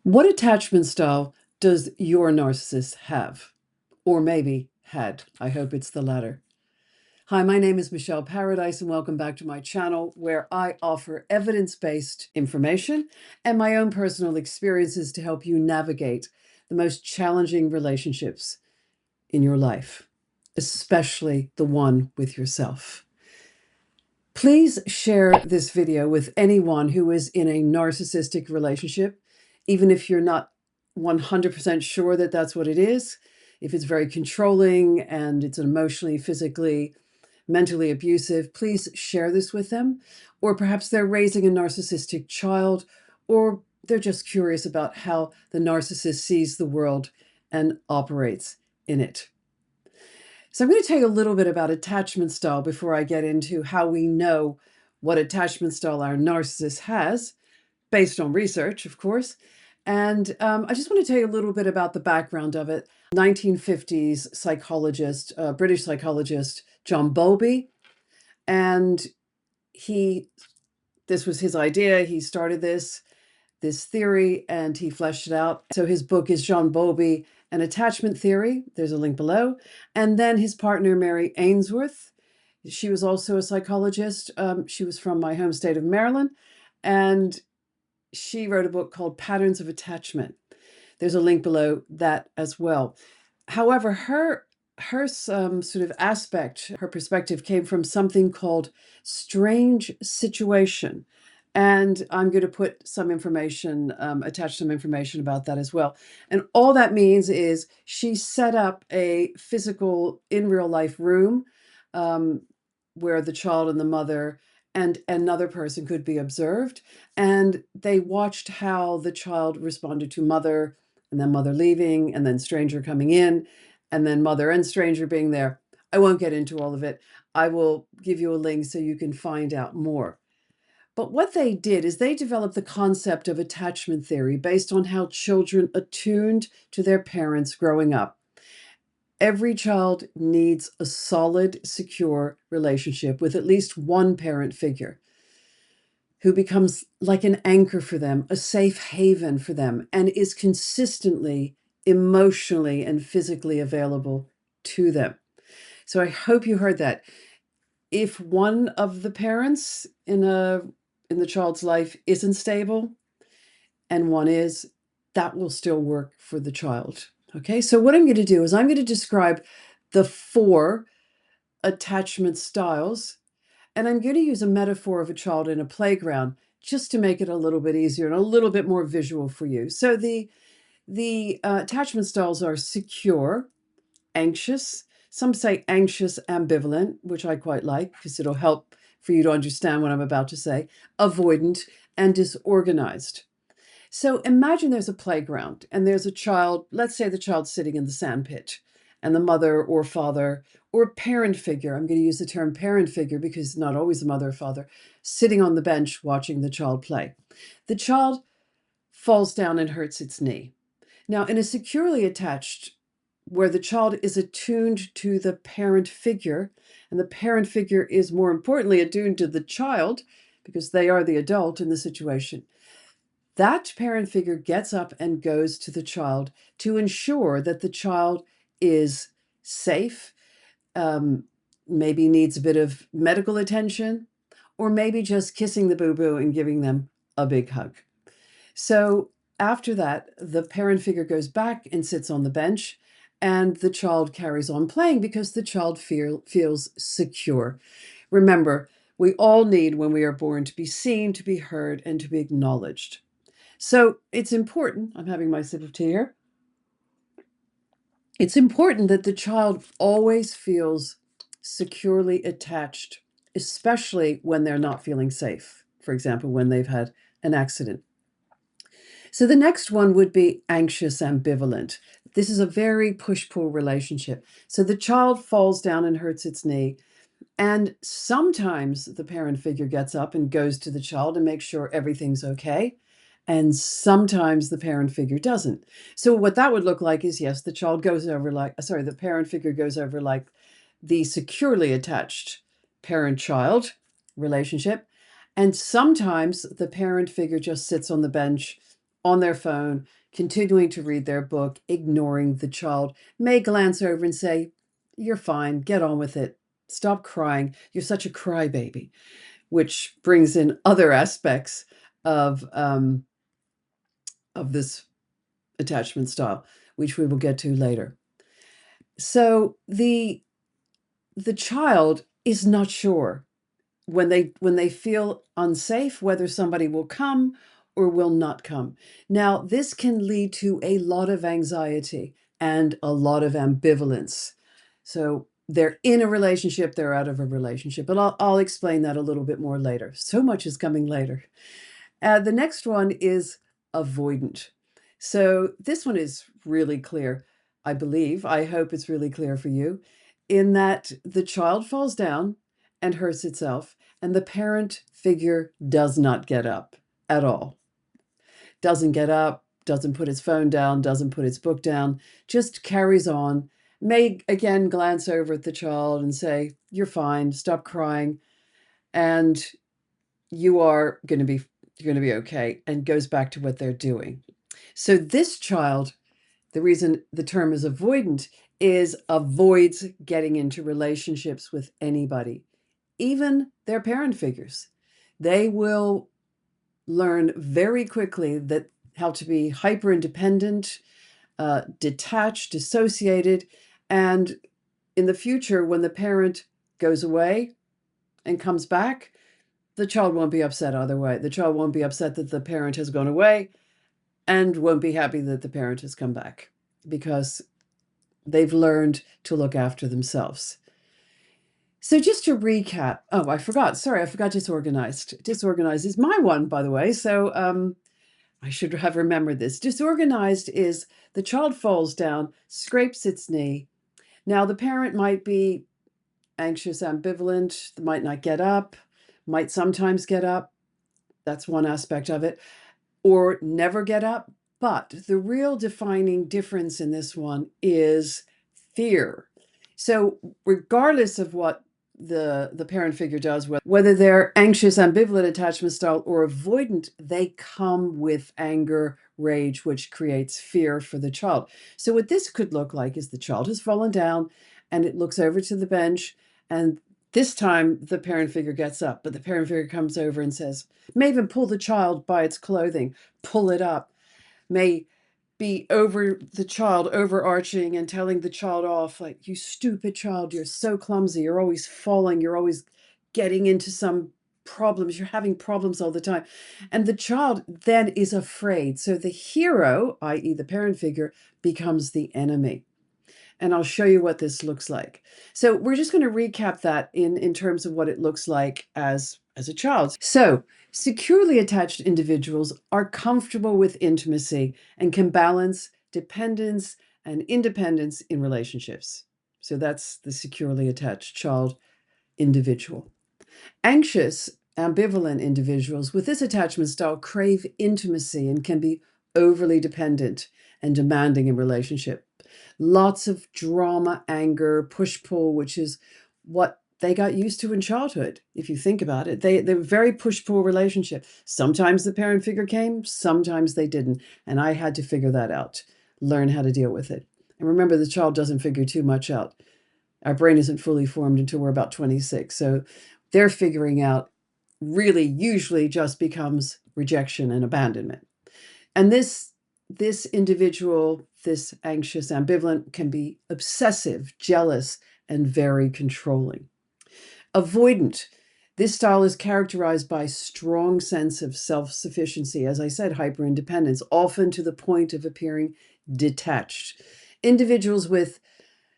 What attachment style does your narcissist have? Or maybe had. I hope it's the latter. Hi, my name is Michele Paradise, and welcome back to my channel where I offer evidence-based information and my own personal experiences to help you navigate the most challenging relationships in your life, especially the one with yourself. Please share this video with anyone who is in a narcissistic relationship, even if you're not 100% sure that that's what it is. If it's very controlling and it's emotionally, physically, mentally abusive, please share this with them. Or perhaps they're raising a narcissistic child, or they're just curious about how the narcissist sees the world and operates in it. So I'm going to tell you a little bit about attachment style before I get into how we know what attachment style our narcissist has, based on research, of course. And I just want to tell you a little bit about the background of it. 1950s psychologist, British psychologist, John Bowlby. And this was his idea. He started this theory and he fleshed it out. So his book is John Bowlby, An Attachment Theory. There's a link below. And then his partner, Mary Ainsleigh, she was also a psychologist. She was from my home state of Maryland. And she wrote a book called Patterns of Attachment. There's a link below that as well. However, her sort of aspect, her perspective came from something called strange situation. And I'm going to put some information, attach some information about that as well. And all that means is she set up a physical, in real life room where the child and the mother and another person could be observed. And they watched how the child responded to mother, and then mother leaving, and then stranger coming in, and then mother and stranger being there. I won't get into all of it. I will give you a link so you can find out more. But what they did is they developed the concept of attachment theory based on how children attuned to their parents growing up. Every child needs a solid, secure relationship with at least one parent figure who becomes like an anchor for them, a safe haven for them, and is consistently emotionally and physically available to them. So I hope you heard that. If one of the parents in the child's life isn't stable and one is, that will still work for the child. Okay, so what I'm going to do is I'm going to describe the 4 attachment styles, and I'm going to use a metaphor of a child in a playground just to make it a little bit easier and a little bit more visual for you. So the attachment styles are secure, anxious. Some say anxious ambivalent, which I quite like because it'll help for you to understand what I'm about to say, avoidant, and disorganized. So imagine there's a playground and there's a child, let's say the child's sitting in the sandpit, and the mother or father or parent figure, I'm going to use the term parent figure because not always the mother or father, sitting on the bench watching the child play. The child falls down and hurts its knee. Now, in a securely attached, where the child is attuned to the parent figure, and the parent figure is more importantly attuned to the child because they are the adult in the situation, that parent figure gets up and goes to the child to ensure that the child is safe, maybe needs a bit of medical attention, or maybe just kissing the boo-boo and giving them a big hug. So after that, the parent figure goes back and sits on the bench, and the child carries on playing because the child feels secure. Remember, we all need, when we are born, to be seen, to be heard, and to be acknowledged. So it's important, I'm having my sip of tea here. It's important that the child always feels securely attached, especially when they're not feeling safe. For example, when they've had an accident. So the next one would be anxious ambivalent. This is a very push-pull relationship. So the child falls down and hurts its knee. And sometimes the parent figure gets up and goes to the child and makes sure everything's okay. And sometimes the parent figure doesn't. So what that would look like is, yes, the parent figure goes over like the securely attached parent-child relationship. And sometimes the parent figure just sits on the bench on their phone, continuing to read their book, ignoring the child, may glance over and say, "You're fine, get on with it. Stop crying. You're such a crybaby," which brings in other aspects of this attachment style, which we will get to later. So the child is not sure when they feel unsafe whether somebody will come or will not come. Now, this can lead to a lot of anxiety and a lot of ambivalence. So they're in a relationship, they're out of a relationship, but I'll explain that a little bit more later. So much is coming later. The next one is avoidant. So this one is really clear, I believe. I hope it's really clear for you, in that the child falls down and hurts itself, and the parent figure does not get up at all. Doesn't get up, doesn't put its phone down, doesn't put its book down, just carries on. May again glance over at the child and say, "You're fine, stop crying, and you're going to be okay," and goes back to what they're doing. So this child, the reason the term is avoidant, is avoids getting into relationships with anybody, even their parent figures. They will learn very quickly that how to be hyper independent, detached, dissociated, and in the future, when the parent goes away and comes back, the child won't be upset either way. The child won't be upset that the parent has gone away and won't be happy that the parent has come back, because they've learned to look after themselves. So just to recap, I forgot disorganized. Disorganized is my one, by the way. So I should have remembered this. Disorganized is the child falls down, scrapes its knee. Now the parent might be anxious, ambivalent, might not get up, might sometimes get up. That's one aspect of it, or never get up. But the real defining difference in this one is fear. So regardless of what the parent figure does, whether they're anxious, ambivalent attachment style or avoidant, they come with anger, rage, which creates fear for the child. So what this could look like is the child has fallen down and it looks over to the bench, and this time the parent figure gets up, but the parent figure comes over and says, may even pull the child by its clothing, pull it up, may be over the child, overarching and telling the child off, like, "You stupid child, you're so clumsy, you're always falling, you're always getting into some problems, you're having problems all the time." And the child then is afraid. So the hero, i.e. the parent figure, becomes the enemy. And I'll show you what this looks like. So we're just going to recap that in terms of what it looks like as a child. So securely attached individuals are comfortable with intimacy and can balance dependence and independence in relationships. So that's the securely attached child individual. Anxious, ambivalent individuals with this attachment style crave intimacy and can be overly dependent and demanding in relationship. Lots of drama, anger, push-pull, which is what they got used to in childhood. If you think about it, they're very push-pull relationship. Sometimes the parent figure came, sometimes they didn't. And I had to figure that out, learn how to deal with it. And remember, the child doesn't figure too much out. Our brain isn't fully formed until we're about 26. So they're figuring out really usually just becomes rejection and abandonment. And this individual, this anxious, ambivalent, can be obsessive, jealous, and very controlling. Avoidant. This style is characterized by strong sense of self-sufficiency, as I said, hyper-independence, often to the point of appearing detached. Individuals with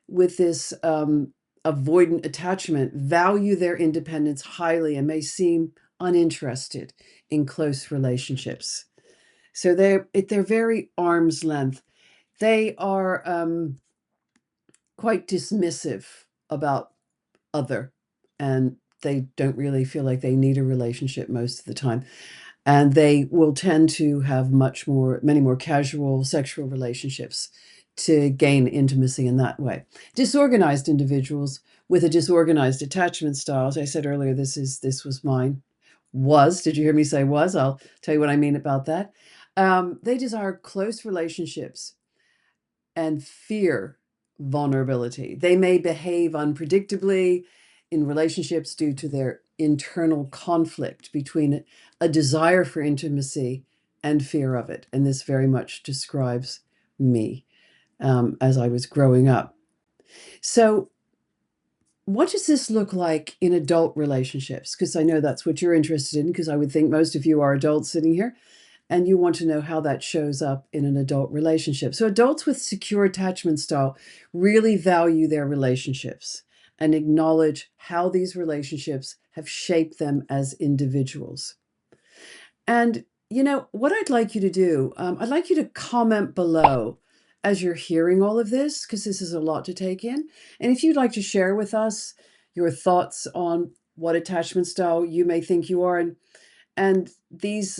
this avoidant attachment value their independence highly and may seem uninterested in close relationships. So they're very arm's length. They are quite dismissive about other, and they don't really feel like they need a relationship most of the time. And they will tend to have many more casual sexual relationships to gain intimacy in that way. Disorganized individuals with a disorganized attachment style, as I said earlier, this was mine. Was, did you hear me say was? I'll tell you what I mean about that. They desire close relationships and fear vulnerability. They may behave unpredictably in relationships due to their internal conflict between a desire for intimacy and fear of it. And this very much describes me as I was growing up. So, what does this look like in adult relationships? Because I know that's what you're interested in, because I would think most of you are adults sitting here and you want to know how that shows up in an adult relationship. So, adults with secure attachment style really value their relationships and acknowledge how these relationships have shaped them as individuals. And, what I'd like you to do, I'd like you to comment below as you're hearing all of this, because this is a lot to take in. And if you'd like to share with us your thoughts on what attachment style you may think you are, and these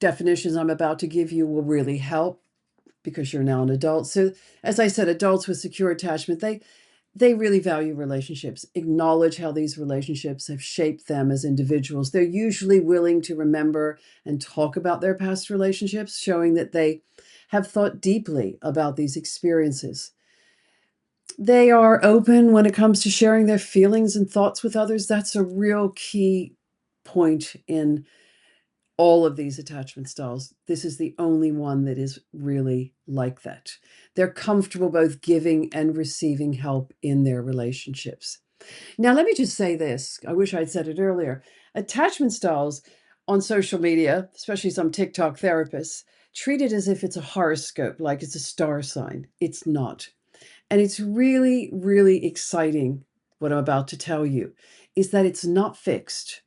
definitions I'm about to give you will really help because you're now an adult. So, as I said, adults with secure attachment, they really value relationships, acknowledge how these relationships have shaped them as individuals. They're usually willing to remember and talk about their past relationships, showing that they have thought deeply about these experiences. They are open when it comes to sharing their feelings and thoughts with others. That's a real key point in all of these attachment styles. This is the only one that is really like that. They're comfortable both giving and receiving help in their relationships. Now, let me just say this. I wish I'd said it earlier. Attachment styles on social media, especially some TikTok therapists, treat it as if it's a horoscope, like it's a star sign. It's not. And it's really, really exciting. What I'm about to tell you is that it's not fixed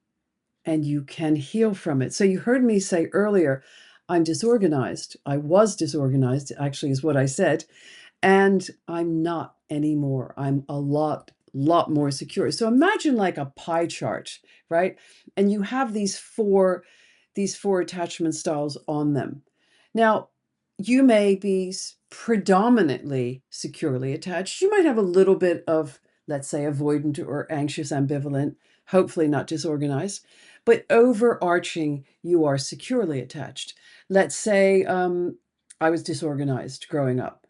and you can heal from it. So you heard me say earlier, I'm disorganized. I was disorganized, actually, is what I said. And I'm not anymore. I'm a lot more secure. So imagine like a pie chart, right? And you have these four attachment styles on them. Now, you may be predominantly securely attached. You might have a little bit of, let's say, avoidant or anxious ambivalent, hopefully not disorganized, but overarching, you are securely attached. Let's say I was disorganized growing up.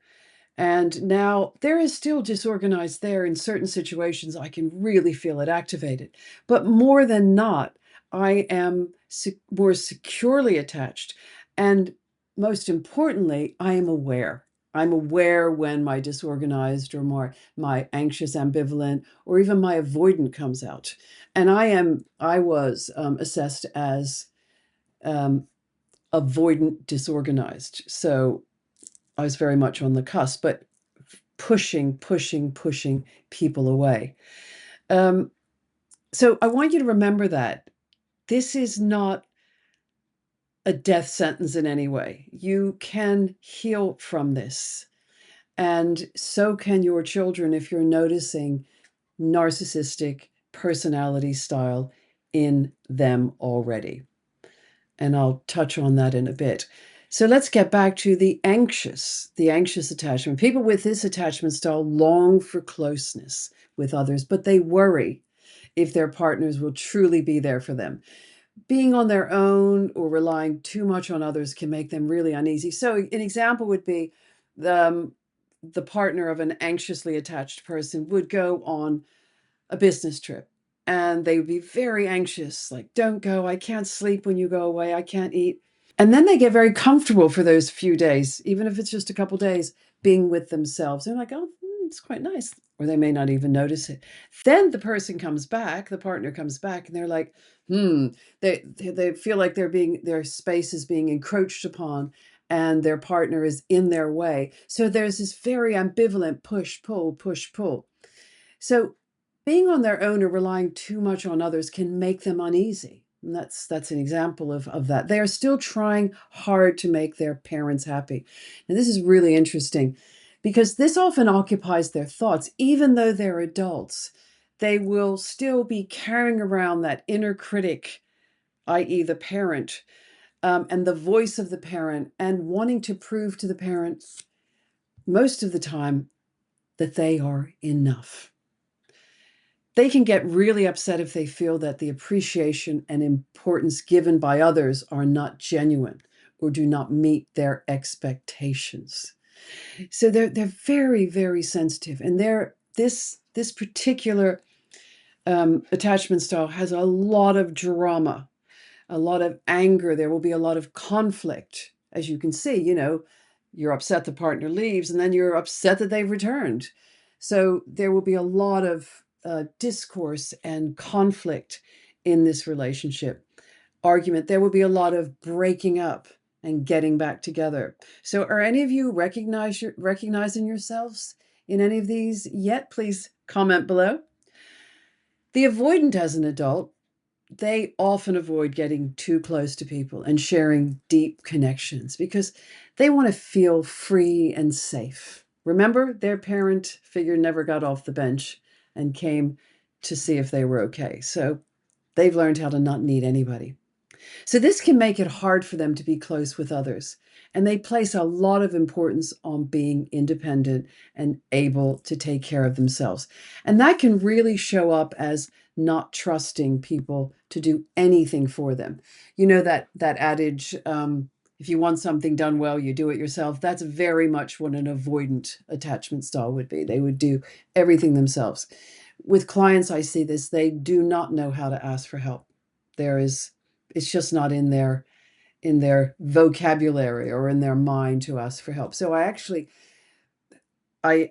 And now there is still disorganized there in certain situations. I can really feel it activated. But more than not, I am more securely attached. And most importantly, I am aware. I'm aware when my disorganized or my anxious ambivalent or even my avoidant comes out. And I was assessed as avoidant disorganized. So I was very much on the cusp, but pushing people away. So I want you to remember that this is not a death sentence in any way. You can heal from this. And so can your children if you're noticing narcissistic personality style in them already. And I'll touch on that in a bit. So let's get back to the anxious attachment. People with this attachment style long for closeness with others, but they worry if their partners will truly be there for them. Being on their own or relying too much on others can make them really uneasy. So an example would be the partner of an anxiously attached person would go on a business trip and they would be very anxious, like, don't go, I can't sleep when you go away, I can't eat. And then they get very comfortable for those few days, even if it's just a couple days, being with themselves. They're like, oh, it's quite nice. Or they may not even notice it. Then the person comes back, the partner comes back, and they're like, they feel like their space is being encroached upon and their partner is in their way. So there's this very ambivalent push, pull. So being on their own or relying too much on others can make them uneasy. And that's an example of that. They are still trying hard to make their parents happy. And this is really interesting because this often occupies their thoughts. Even though they're adults, they will still be carrying around that inner critic, i.e. the parent, and the voice of the parent, and wanting to prove to the parent most of the time that they are enough. They can get really upset if they feel that the appreciation and importance given by others are not genuine, or do not meet their expectations. So they're very, very sensitive, and this particular attachment style has a lot of drama, a lot of anger. There will be a lot of conflict. As you can see, you're upset the partner leaves, and then you're upset that they've returned. So there will be a lot of discourse and conflict in this relationship. Argument. There will be a lot of breaking up and getting back together. So are any of you recognizing yourselves in any of these yet? Please comment below. The avoidant as an adult, they often avoid getting too close to people and sharing deep connections because they want to feel free and safe. Remember, their parent figure never got off the bench and came to see if they were okay. So they've learned how to not need anybody. So this can make it hard for them to be close with others. And they place a lot of importance on being independent and able to take care of themselves. And that can really show up as not trusting people to do anything for them. You know that adage, if you want something done well, you do it yourself. That's very much what an avoidant attachment style would be. They would do everything themselves. With clients, I see this. They do not know how to ask for help. It's just not in their vocabulary or in their mind to ask for help. So I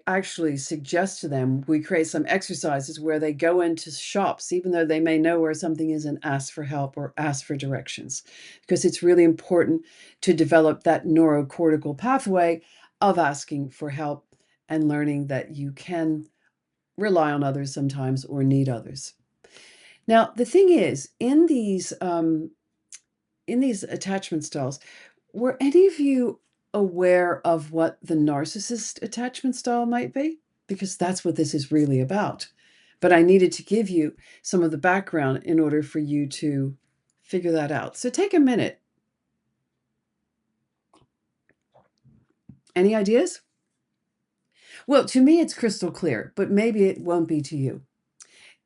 actually suggest to them we create some exercises where they go into shops, even though they may know where something is, and ask for help or ask for directions, because it's really important to develop that neurocortical pathway of asking for help and learning that you can rely on others sometimes or need others. Now, the thing is, in these attachment styles, were any of you aware of what the narcissist attachment style might be? Because that's what this is really about. But I needed to give you some of the background in order for you to figure that out. So take a minute. Any ideas? Well, to me, it's crystal clear, but maybe it won't be to you.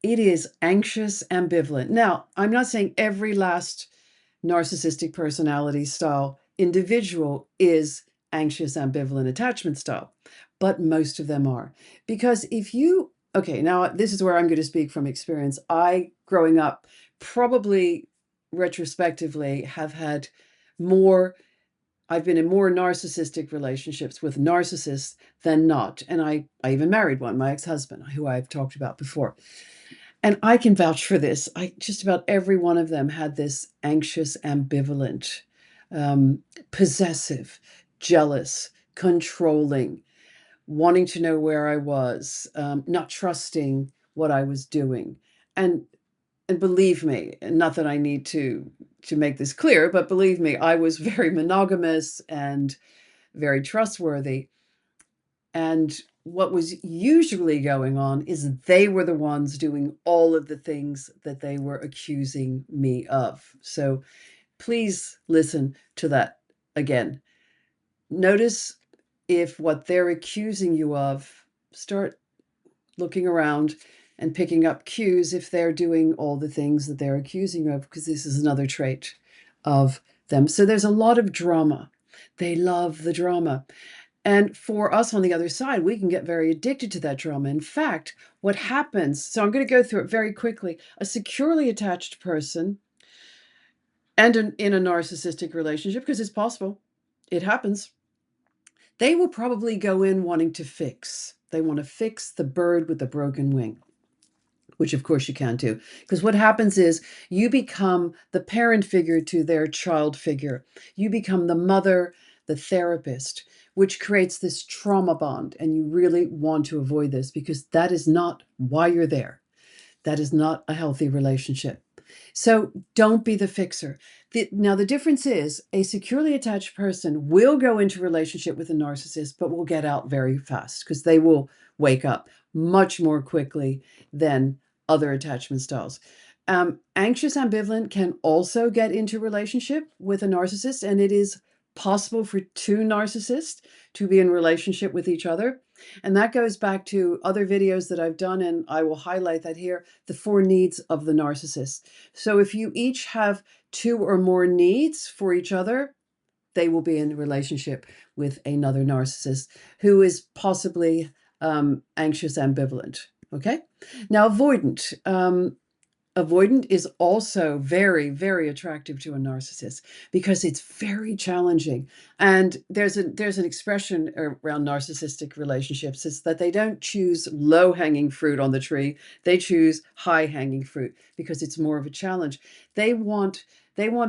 It is anxious ambivalent. Now, I'm not saying every last narcissistic personality style individual is anxious ambivalent attachment style, but most of them are. Because now this is where I'm going to speak from experience. I, growing up, probably retrospectively have had I've been in more narcissistic relationships with narcissists than not. And I even married one, my ex-husband, who I've talked about before. And I can vouch for this. Just about every one of them had this anxious, ambivalent, possessive, jealous, controlling, wanting to know where I was, not trusting what I was doing. And believe me, not that I need to make this clear, but believe me, I was very monogamous and very trustworthy. And what was usually going on is they were the ones doing all of the things that they were accusing me of. So please listen to that again. Notice if what they're accusing you of, start looking around and picking up cues if they're doing all the things that they're accusing you of, because this is another trait of them. So there's a lot of drama. They love the drama. And for us on the other side, we can get very addicted to that drama. In fact, what happens, so I'm going to go through it very quickly. A securely attached person and in a narcissistic relationship, because it's possible, it happens, they will probably go in wanting to fix. They want to fix the bird with the broken wing, which of course you can't do. Because what happens is you become the parent figure to their child figure. You become the mother, the therapist, which creates this trauma bond. And you really want to avoid this because that is not why you're there. That is not a healthy relationship. So don't be the fixer. Now, the difference is a securely attached person will go into a relationship with a narcissist, but will get out very fast because they will wake up much more quickly than other attachment styles. Anxious ambivalent can also get into relationship with a narcissist, and it is possible for two narcissists to be in relationship with each other. And that goes back to other videos that I've done, and I will highlight that here, the 4 needs of the narcissist. So if you each have 2 or more needs for each other, they will be in a relationship with another narcissist who is possibly anxious ambivalent. Okay. Now, avoidant. Avoidant is also very, very attractive to a narcissist because it's very challenging. And there's an expression around narcissistic relationships is that they don't choose low-hanging fruit on the tree. They choose high-hanging fruit because it's more of a challenge. They want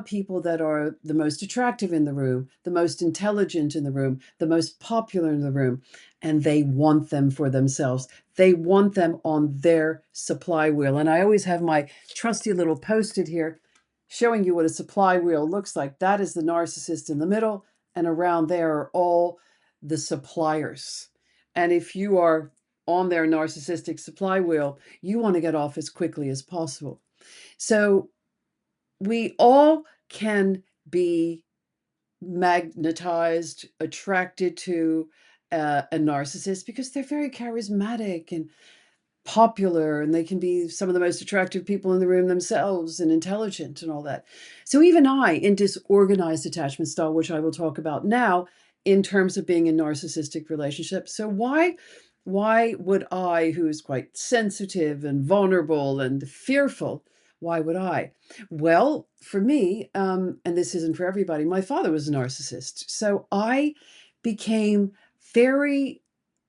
people that are the most attractive in the room, the most intelligent in the room, the most popular in the room, and they want them for themselves. They want them on their supply wheel. And I always have my trusty little post-it here showing you what a supply wheel looks like. That is the narcissist in the middle, and around there are all the suppliers. And if you are on their narcissistic supply wheel, you want to get off as quickly as possible. So we all can be magnetized, attracted to a narcissist because they're very charismatic and popular, and they can be some of the most attractive people in the room themselves and intelligent and all that. So even I, in disorganized attachment style, which I will talk about now in terms of being in narcissistic relationships. So why would I, who is quite sensitive and vulnerable and fearful, why would I? Well, for me, and this isn't for everybody, my father was a narcissist. So I became very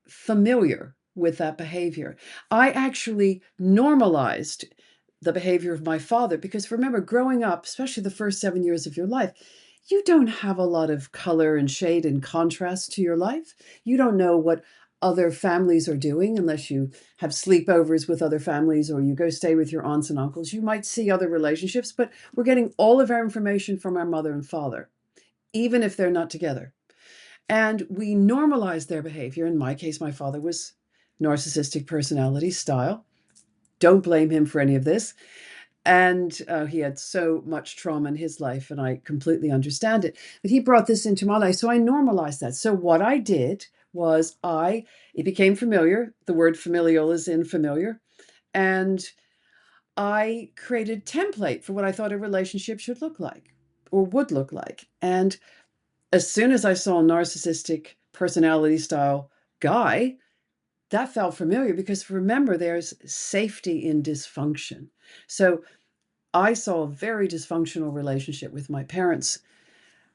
familiar with that behavior. I actually normalized the behavior of my father because remember, growing up, especially the first 7 years of your life, you don't have a lot of color and shade and contrast to your life. You don't know what other families are doing unless you have sleepovers with other families or you go stay with your aunts and uncles. You might see other relationships, but we're getting all of our information from our mother and father, even if they're not together. And we normalize their behavior. In my case, my father was narcissistic personality style. Don't blame him for any of this. And he had so much trauma in his life, and I completely understand it. But he brought this into my life, so I normalized that. So what I did was it became familiar. The word familial is in familiar. And I created a template for what I thought a relationship should look like or would look like. And as soon as I saw a narcissistic personality style guy, that felt familiar because remember, there's safety in dysfunction. So I saw a very dysfunctional relationship with my parents,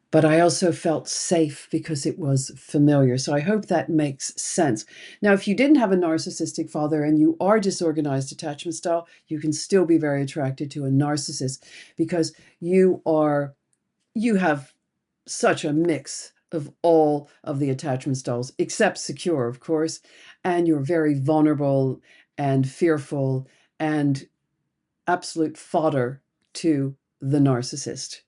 but I also felt safe because it was familiar. So I hope that makes sense. Now, if you didn't have a narcissistic father and you are disorganized attachment style, you can still be very attracted to a narcissist because you have such a mix of all of the attachment styles, except secure, of course, and you're very vulnerable and fearful and absolute fodder to the narcissist.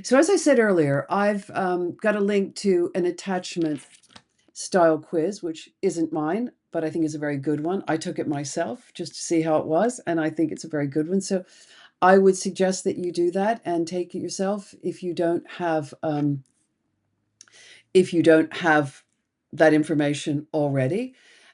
So as I said earlier, I've got a link to an attachment style quiz, which isn't mine, but I think is a very good one. I took it myself just to see how it was, and I think it's a very good one. So I would suggest that you do that and take it yourself if you don't have that information already.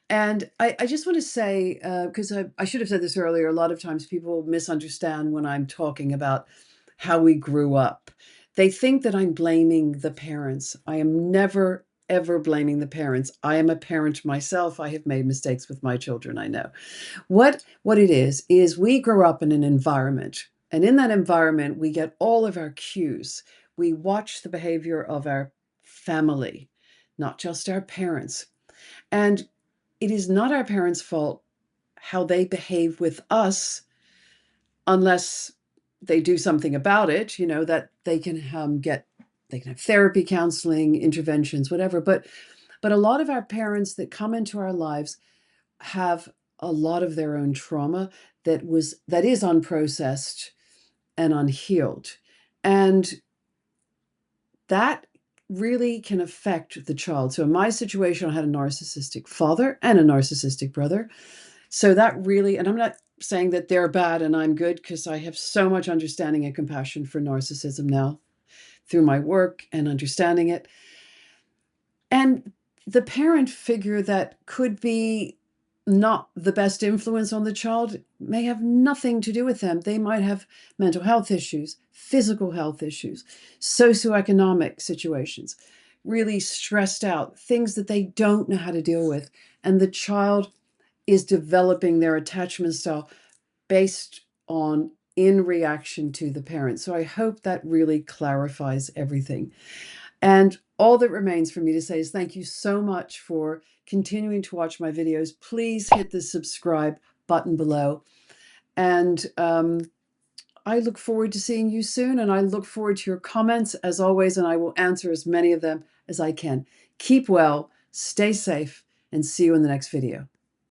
And I just want to say, because I should have said this earlier, a lot of times people misunderstand when I'm talking about how we grew up. They think that I'm blaming the parents. I am never, ever blaming the parents. I am a parent myself. I have made mistakes with my children, I know. What it is we grow up in an environment, and in that environment, we get all of our cues. We watch the behavior of our family, not just our parents. And it is not our parents' fault how they behave with us unless they do something about it, that they can they can have therapy, counseling, interventions, whatever. But a lot of our parents that come into our lives have a lot of their own trauma that is unprocessed and unhealed. And that really can affect the child. So in my situation, I had a narcissistic father and a narcissistic brother. So that really, and I'm not saying that they're bad and I'm good, because I have so much understanding and compassion for narcissism now through my work and understanding it. And the parent figure that could be not the best influence on the child may have nothing to do with them. They might have mental health issues, physical health issues, socioeconomic situations, really stressed out, things that they don't know how to deal with. And the child is developing their attachment style based on in reaction to the parent. So I hope that really clarifies everything. And all that remains for me to say is thank you so much for continuing to watch my videos. Please hit the subscribe button below. And I look forward to seeing you soon. And I look forward to your comments as always. And I will answer as many of them as I can. Keep well, stay safe, and see you in the next video.